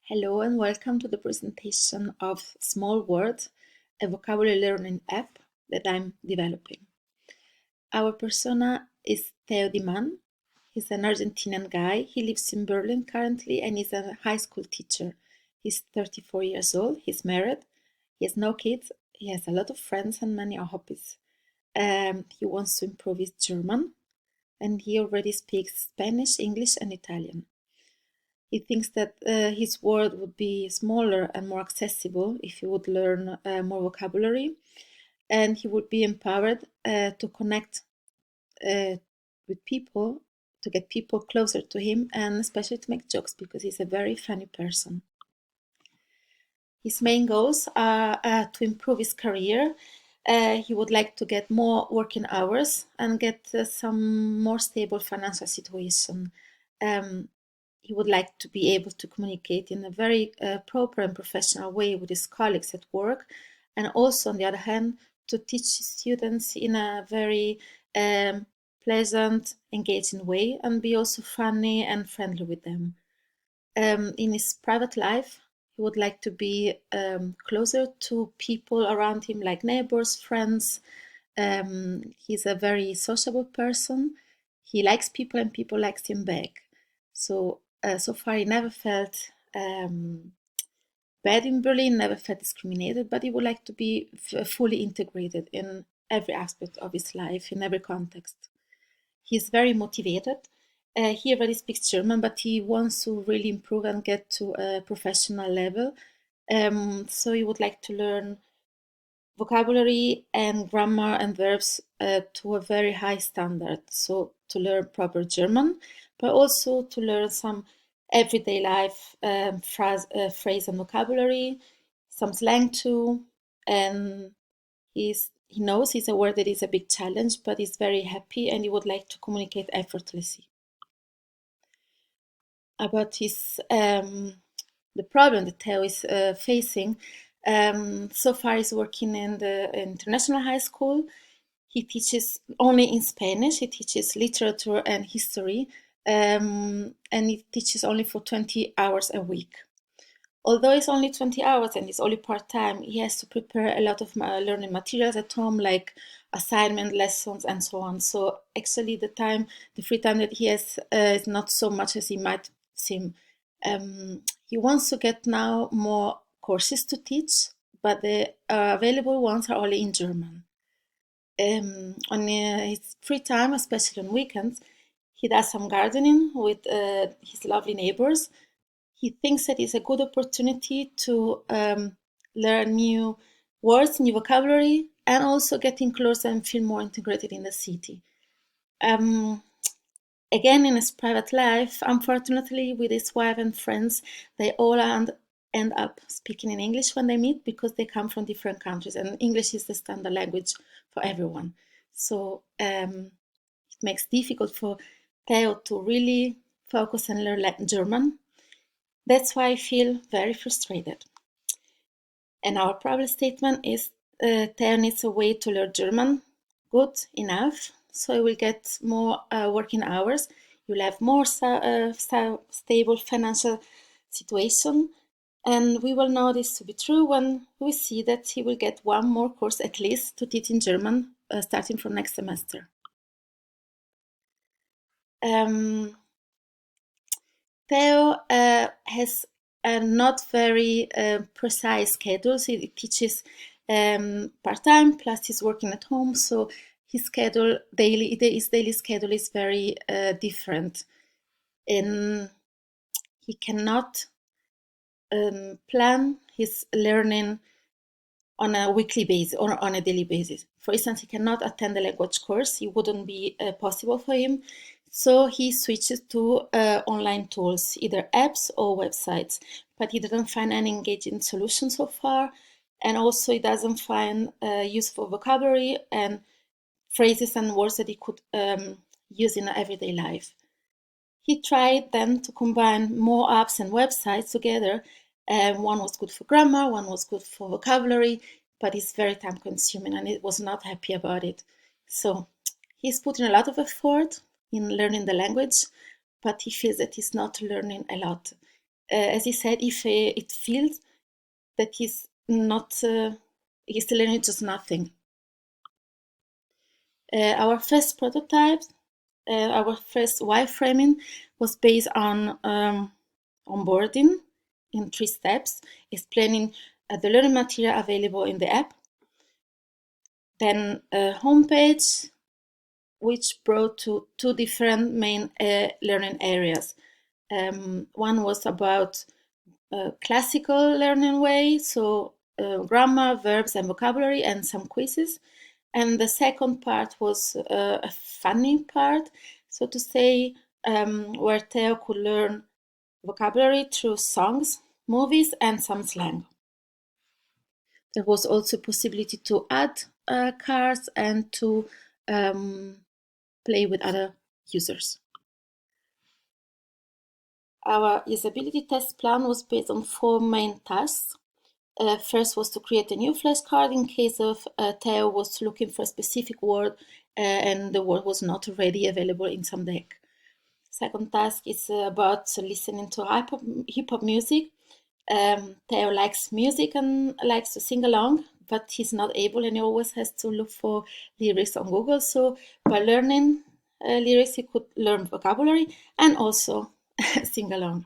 Hello and welcome to the presentation of smallworLd, a vocabulary learning app that I'm developing. Our persona is Theo Diman. He's an Argentinian guy. He lives in Berlin currently and is a high school teacher. He's 34 years old. He's married. He has no kids. He has a lot of friends and many hobbies. He wants to improve his German, and he already speaks Spanish, English, and Italian. He thinks that his world would be smaller and more accessible if he would learn more vocabulary, and he would be empowered to connect uh, with people, to get people closer to him, and especially to make jokes because he's a very funny person. His main goals are to improve his career. He would like to get more working hours and get some more stable financial situation. Um, he would like to be able to communicate in a very proper and professional way with his colleagues at work, and also, on the other hand, to teach students in a very pleasant, engaging way, and be also funny and friendly with them. In his private life, he would like to be closer to people around him, like neighbors, friends. He's a very sociable person. He likes people and people likes him back. So far, he never felt bad in Berlin, never felt discriminated, but he would like to be fully integrated in every aspect of his life, in every context. He's very motivated. He already speaks German, but he wants to really improve and get to a professional level. So he would like to learn vocabulary and grammar and verbs to a very high standard. So to learn proper German, but also to learn some everyday life phrase and vocabulary, some slang too. And he knows, he's aware that it's a big challenge, but he's very happy and he would like to communicate effortlessly. About his the problem that Theo is facing. So far, he's working in the international high school. He teaches only in Spanish. He teaches literature and history, and he teaches only for 20 hours a week. Although it's only 20 hours and it's only part-time, he has to prepare a lot of learning materials at home, like assignment, lessons, and so on. So actually the free time that he has is not so much as he might seem. He wants to get now more courses to teach, but the available ones are only in German. On his free time, especially on weekends, he does some gardening with his lovely neighbors. He thinks that it's a good opportunity to learn new words, new vocabulary, and also getting closer and feel more integrated in the city. Um, Again, in his private life, unfortunately, with his wife and friends, they all end up speaking in English when they meet because they come from different countries, and English is the standard language for everyone. So it makes it difficult for Theo to really focus and learn German. That's why I feel very frustrated. And our problem statement is Theo needs a way to learn German good enough, so he will get more working hours. You'll have more stable financial situation, and we will know this to be true when we see that he will get one more course at least to teach in German starting from next semester. Theo has a not very precise schedule. So he teaches part-time, plus he's working at home. So his daily schedule is very different. And he cannot plan his learning on a weekly basis or on a daily basis. For instance, he cannot attend a language course. It wouldn't be possible for him. So he switches to online tools, either apps or websites. But he didn't find any engaging solution so far. And also he doesn't find useful vocabulary and phrases and words that he could use in everyday life. He tried then to combine more apps and websites together. One was good for grammar, one was good for vocabulary, but it's very time consuming and he was not happy about it. So he's putting a lot of effort in learning the language, but he feels that he's not learning a lot. as he said, if it feels that he's not, he's learning just nothing. Our first prototype, our first wireframing was based on onboarding in 3 steps, explaining the learning material available in the app, then a homepage, which brought to 2 different main learning areas. One was about classical learning way, so grammar, verbs, and vocabulary, and some quizzes. And the second part was a funny part, so to say, where Theo could learn vocabulary through songs, movies, and some slang. There was also possibility to add cards and to play with other users. Our usability test plan was based on 4 main tasks. First was to create a new flashcard in case of Theo was looking for a specific word and the word was not already available in some deck. Second task is about listening to hip hop music. Theo likes music and likes to sing along, but he's not able and he always has to look for lyrics on Google. So by learning lyrics, he could learn vocabulary and also sing along.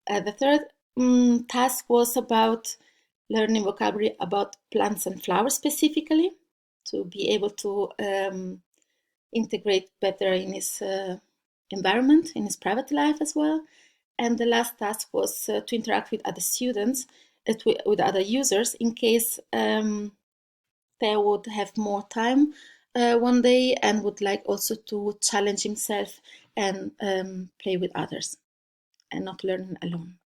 The third task was about learning vocabulary about plants and flowers specifically, to be able to integrate better in his environment, in his private life as well. And the last task was to interact with other students, with other users, in case they would have more time one day and would like also to challenge himself and play with others and not learn alone.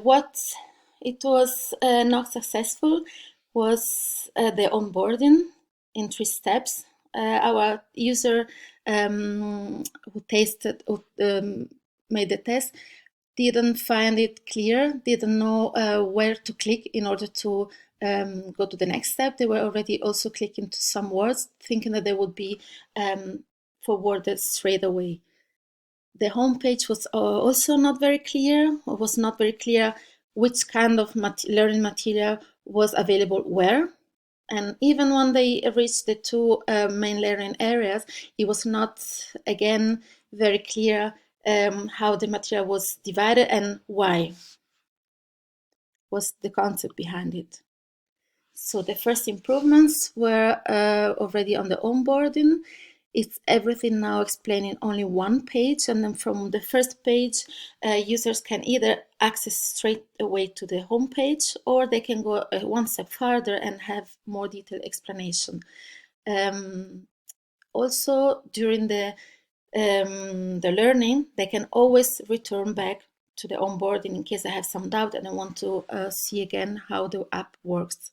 What it was not successful was the onboarding in 3 steps. Our user who made the test didn't find it clear, didn't know where to click in order to go to the next step. They were already also clicking to some words, thinking that they would be forwarded straight away. The homepage was also not very clear. It was not very clear which kind of learning material was available where. And even when they reached the 2 main learning areas, it was not, again, very clear how the material was divided and why was the concept behind it. So the first improvements were already on the onboarding. It's everything now explained in only 1 page, and then from the first page, users can either access straight away to the home page, or they can go 1 step further and have more detailed explanation. Also, during the learning, they can always return back to the onboarding in case they have some doubt and they want to see again how the app works.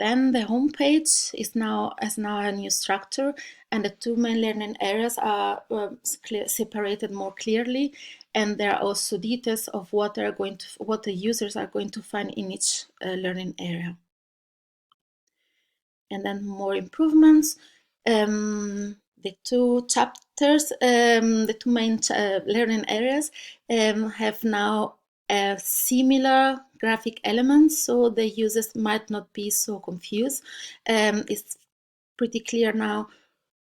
Then the homepage has now a new structure, and the 2 main learning areas are separated more clearly, and there are also details of what the users are going to find in each learning area. And then more improvements. The 2 chapters, the 2 main learning areas have now similar graphic elements, so the users might not be so confused. It's pretty clear now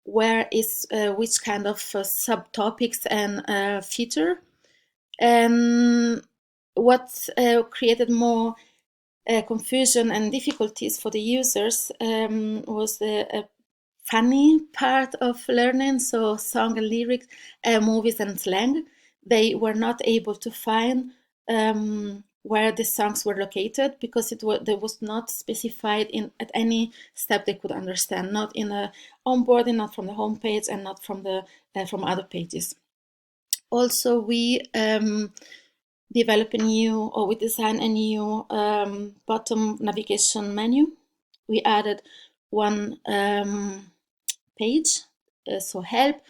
where is which kind of subtopics and feature. What created more confusion and difficulties for the users was the funny part of learning, so song and lyrics, movies and slang. They were not able to find where the songs were located because there was not specified at any step they could understand, not in the onboarding, not from the homepage, and not from other pages. Also, we designed a new bottom navigation menu. We added 1 page, so help,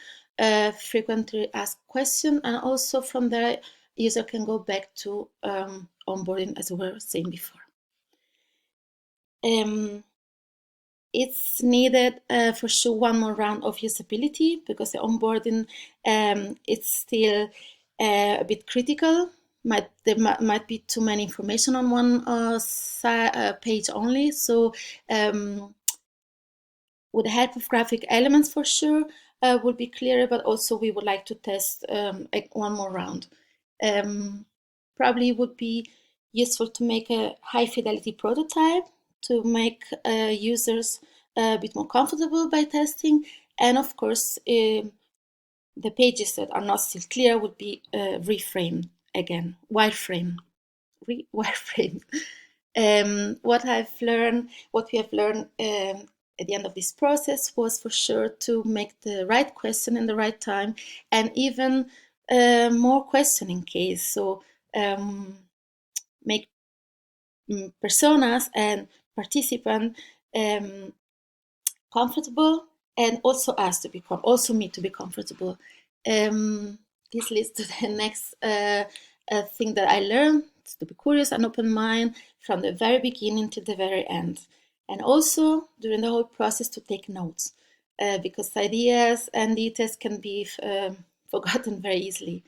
frequently asked question, and also from there user can go back to onboarding, as we were saying before. it's needed for sure one more round of usability, because the onboarding it's still a bit critical. There might be too many information on one page only. So with the help of graphic elements for sure will be clearer, but also we would like to test one more round. Probably would be useful to make a high fidelity prototype to make users a bit more comfortable by testing. And of course, the pages that are not still clear would be reframed again, wireframe, wireframe. What we have learned at the end of this process was for sure to make the right question in the right time, and even more questioning case. So make personas and participants comfortable, and also us to become, also me to be comfortable. This leads to the next thing that I learned, to be curious and open mind from the very beginning to the very end. And also during the whole process to take notes, because ideas and details can be forgotten very easily.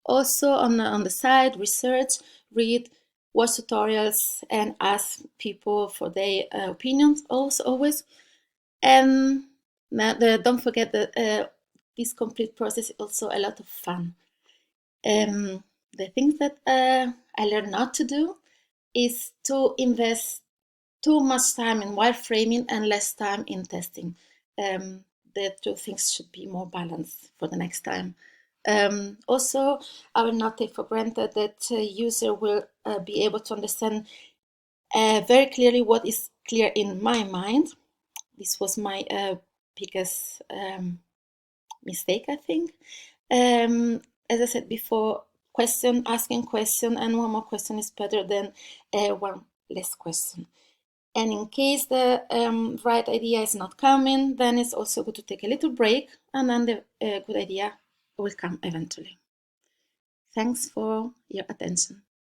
Also on the side, research, read, watch tutorials, and ask people for their opinions also always. And don't forget that this complete process is also a lot of fun. The things that I learned not to do is to invest too much time in wireframing and less time in testing. The two things should be more balanced for the next time. Also, I will not take for granted that a user will be able to understand very clearly what is clear in my mind. This was my biggest mistake, I think. As I said before, asking question, and one more question is better than one less question. And in case the right idea is not coming, then it's also good to take a little break, and then the good idea will come eventually. Thanks for your attention.